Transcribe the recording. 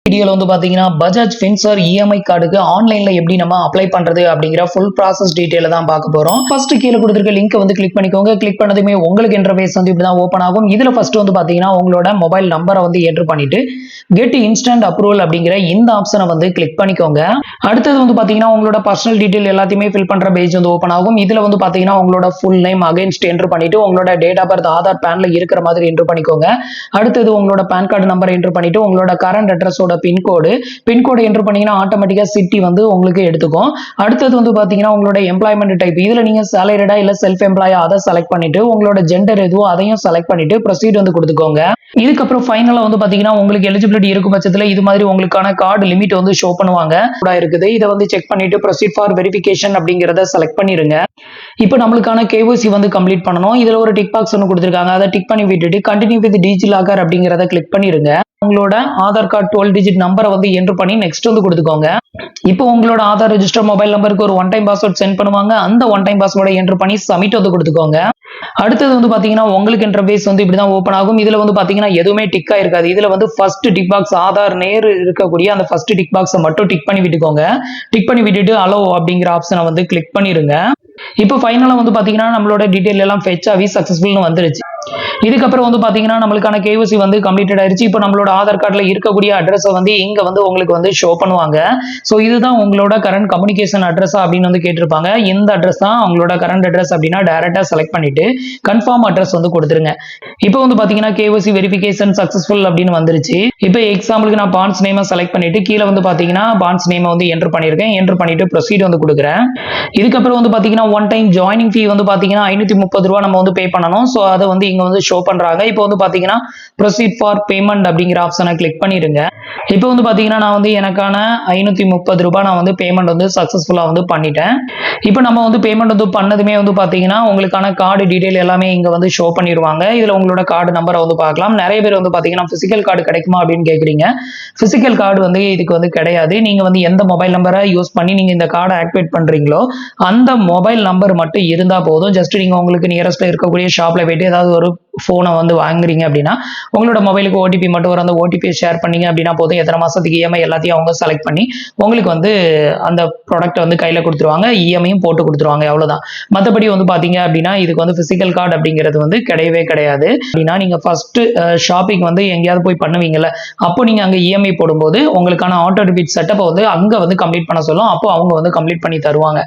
வீடியோல வந்து பாத்தீங்கன்னா பஜாஜ் ஃபின்சர் இஎம்ஐ கார்டுக்கு ஆன்லைன்ல எப்படி நம்ம அப்ளை பண்றது அப்படிங்கிற ஃபுல் ப்ராசஸ் டீடைல தான் பார்க்க போறோம். ஃபர்ஸ்ட் கீழே கொடுத்திருக்க லிங்க் வந்து கிளிக் பண்ணிக்கோங்க. கிளிக் பண்ணதுமே உங்களுக்கு இன்டர்ஃபேஸ் வந்து இப்படி தான் ஓபன் ஆகும். இதுல ஃபர்ஸ்ட் வந்து பாத்தீங்கன்னா உங்களோட மொபைல் நம்பரை வந்து என்டர் பண்ணிட்டு கெட் இன்ஸ்டன்ட் அப்ரூவல் அப்படிங்கிற இந்த ஆப்ஷனை வந்து கிளிக் பண்ணிக்கோங்க. அடுத்தது வந்து பாத்தீங்கன்னா உங்களோட பர்சனல் டீடைல் எல்லாத்தையுமே ஃபில் பண்ற பேஜ் வந்து ஓபன் ஆகும். இதுல வந்து பாத்தீங்கன்னா உங்களோட ஃபுல் நேம் அகைன்ஸ்ட் என்டர் பண்ணிட்டு உங்களோட டேட் ஆஃப் பர்த் ஆதார் பேன்ல இருக்கிற மாதிரி என்டர் பண்ணிக்கோங்க. அடுத்தது உங்களோட பேன் கார்டு நம்பர் என்டர் பண்ணிட்டு உங்களோட கரண்ட் அட்ரஸோட பின்கோடு என்டர் பண்ணீங்கன்னா ஆட்டோமேட்டிக்கா சிட்டி வந்து உங்களுக்கு எடுத்துக்கும். அடுத்தது வந்து பாத்தீங்கன்னா உங்களோட எம்ப்ளாய்மெண்ட் டைப், இதுல நீங்க சாலரிடா இல்ல செல்ஃப் எம்ப்ளாயா அதை செலக்ட் பண்ணிட்டு உங்களோட ஜெண்டர் எதுவோ அதையும் செலக்ட் பண்ணிட்டு ப்ரொசீட் வந்து கொடுத்துக்கோங்க. இதுக்கப்புறம் ஃபைனலா வந்து பாத்தீங்கன்னா உங்களுக்கு எலிஜிபிலிட்டி இருக்கும் பட்சத்துல இது மாதிரி உங்களுக்கான கார்டு லிமிட் வந்து ஷோ பண்ணுவாங்க. இருக்குது இதை வந்து செக் பண்ணிட்டு ப்ரொசீட் ஃபார் வெரிஃபிகேஷன் அப்படிங்கறத செலக்ட் பண்ணிருங்க. இப்போ நம்மளுக்கான KYC வந்து கம்ப்ளீட் பண்ணணும். இதுல ஒரு டிக் பாக்ஸ் ஒன்று கொடுத்திருக்காங்க. அதை டிக் பண்ணி விட்டுட்டு கண்டினியூ வித் டிஜிலாக்கர் அப்படிங்கறத கிளிக் பண்ணிருங்க. உங்களோட ஆதார் கார்டு 12 டிஜிட் நம்பரை வந்து என்டர் பண்ணி நெக்ஸ்ட் வந்து கொடுத்துக்கோங்க. இப்போ உங்களோட ஆதார் ரெஜிஸ்டர் மொபைல் நம்பருக்கு ஒரு ஒன் டைம் பாஸ்வேர்ட் சென்ட் பண்ணுவாங்க. அந்த ஒன் டைம் பாஸ்வேர்டை என்டர் பண்ணி சப்மிட் வந்து கொடுத்துக்கோங்க. அடுத்தது வந்து பாத்தீங்கன்னா உங்களுக்கு இன்டர்ஃபேஸ் வந்து இப்படிதான் ஓபன் ஆகும். இதுல வந்து பாத்தீங்கன்னா எதுவுமே டிக்கா இருக்காது. இதுல வந்து ஃபர்ஸ்ட் டிக் பாக்ஸ் ஆதார் நேர் இருக்கக்கூடிய அந்த ஃபர்ஸ்ட் டிக் பாக்ஸை மட்டும் டிக் பண்ணி விட்டுக்கோங்க. டிக் பண்ணி விட்டுட்டு அலோ அப்படிங்கிற ஆப்ஷனை வந்து கிளிக் பண்ணிருங்க. இப்போ ஃபைனலா வந்து பாத்தீங்கன்னா நம்மளோட டீடைல் எல்லாம் ஃபெட்ச் ஆகி சக்சஸ்ஃபுல்னு வந்துருச்சு. இதுக்கப்புறம் வந்து பாத்தீங்கன்னா நம்மளுக்கான KYC வந்து கம்ப்ளீட்டட் ஆயிருச்சு. இப்போ நம்மளோட ஆதார் கார்டுல இருக்கக்கூடிய அட்ரஸ் வந்து இங்க வந்து உங்களுக்கு வந்து ஷோ பண்ணுவாங்க. சோ இதுதான் உங்களோட கரண்ட் கம்யூனிகேஷன் அட்ரஸ் அப்படின்னு வந்து கேட்டிருப்பாங்க. இந்த அட்ரஸ் தான் உங்களோட கரண்ட் அட்ரஸ் அப்படின்னா டைரக்டா செலக்ட் பண்ணிட்டு கன்ஃபார்ம் அட்ரஸ் வந்து கொடுத்துருங்க. இப்போ வந்து பாத்தீங்கன்னா KYC வெரிஃபிகேஷன் சக்சஸ்ஃபுல் அப்படின்னு வந்துருச்சு. இப்போ எக்ஸாம்பிளுக்கு நான் பான்ஸ் நேமை செலக்ட் பண்ணிட்டு கீழே வந்து பாத்தீங்கன்னா பான்ஸ் நேமை வந்து என்டர் பண்ணிருக்கேன். என்டர் பண்ணிட்டு ப்ரொசீட் வந்து கொடுக்குறேன். இதுக்கப்புறம் வந்து பாத்தீங்கன்னா ஒன் டைம் ஜாயினிங் ஃபீ வந்து பாத்தீங்கன்னா 530 ரூபாய் நம்ம வந்து பே பண்ணணும். சோ அதை வந்து இங்க வந்து ஷோ பண்றாங்க. இப்போ வந்து பாத்தீங்கன்னா ப்ரொசீட் ஃபார் பேமெண்ட் அப்படிங்கிற ஆப்ஷனை கிளிக் பண்ணிருங்க. இப்போ வந்து பாத்தீங்கன்னா நான் வந்து எனக்கான 530 ரூபாய் நான் வந்து பேமெண்ட் வந்து சக்சஸ்ஃபுல்லா வந்து பண்ணிட்டேன். இப்போ நம்ம வந்து பேமெண்ட் வந்து பண்ணதுமே வந்து பாத்தீங்கன்னா உங்களுக்கான கார்டு டீடைல் எல்லாமே இங்க வந்து ஷோ பண்ணிடுவாங்க. இதுல உங்களோட கார்டு நம்பரை வந்து பார்க்கலாம். நிறைய பேர் வந்து பாத்தீங்கன்னா பிசிக்கல் கார்டு கிடைக்குமா அப்படின்னு கேக்குறீங்க. பிசிக்கல் கார்டு வந்து இதுக்கு வந்து கிடையாது. நீங்க வந்து எந்த மொபைல் நம்பரை யூஸ் பண்ணி நீங்க இந்த கார்டை ஆக்டிவேட் பண்றீங்களோ அந்த மொபைல் நம்பர் மட்டும் இருந்தா போதும். ஜஸ்ட் நீங்க உங்களுக்கு நியரஸ்ட்ல இருக்கக்கூடிய ஷாப்ல போயிட்டு ஏதாவது ஒரு போனை வந்து வாங்குறீங்க அப்படின்னா உங்களோட மொபைலுக்கு OTP மட்டும் வரும். அந்த OTP ஷேர் பண்ணீங்க அப்படின்னா போதும். எத்தனை மாசத்துக்கு EMI எல்லாத்தையும் அவங்க செலக்ட் பண்ணி உங்களுக்கு வந்து அந்த ப்ராடக்ட் வந்து கையில கொடுத்துருவாங்க. EMIயும் போட்டு கொடுத்துருவாங்க. அவ்வளவுதான். மற்றபடி வந்து பாத்தீங்க அப்படின்னா இதுக்கு வந்து பிசிக்கல் கார்டு அப்படிங்கிறது வந்து கிடையவே கிடையாது. அப்படின்னா நீங்க ஃபர்ஸ்ட் ஷாப்பிங் வந்து எங்கேயாவது போய் பண்ணுவீங்கல்ல, அப்போ நீங்க அங்க EMI போடும்போது உங்களுக்கான ஆட்டோ டெபிட் செட்டப்பை வந்து அங்க வந்து கம்ப்ளீட் பண்ண சொல்லும். அப்போ அவங்க வந்து கம்ப்ளீட் பண்ணி தருவாங்க.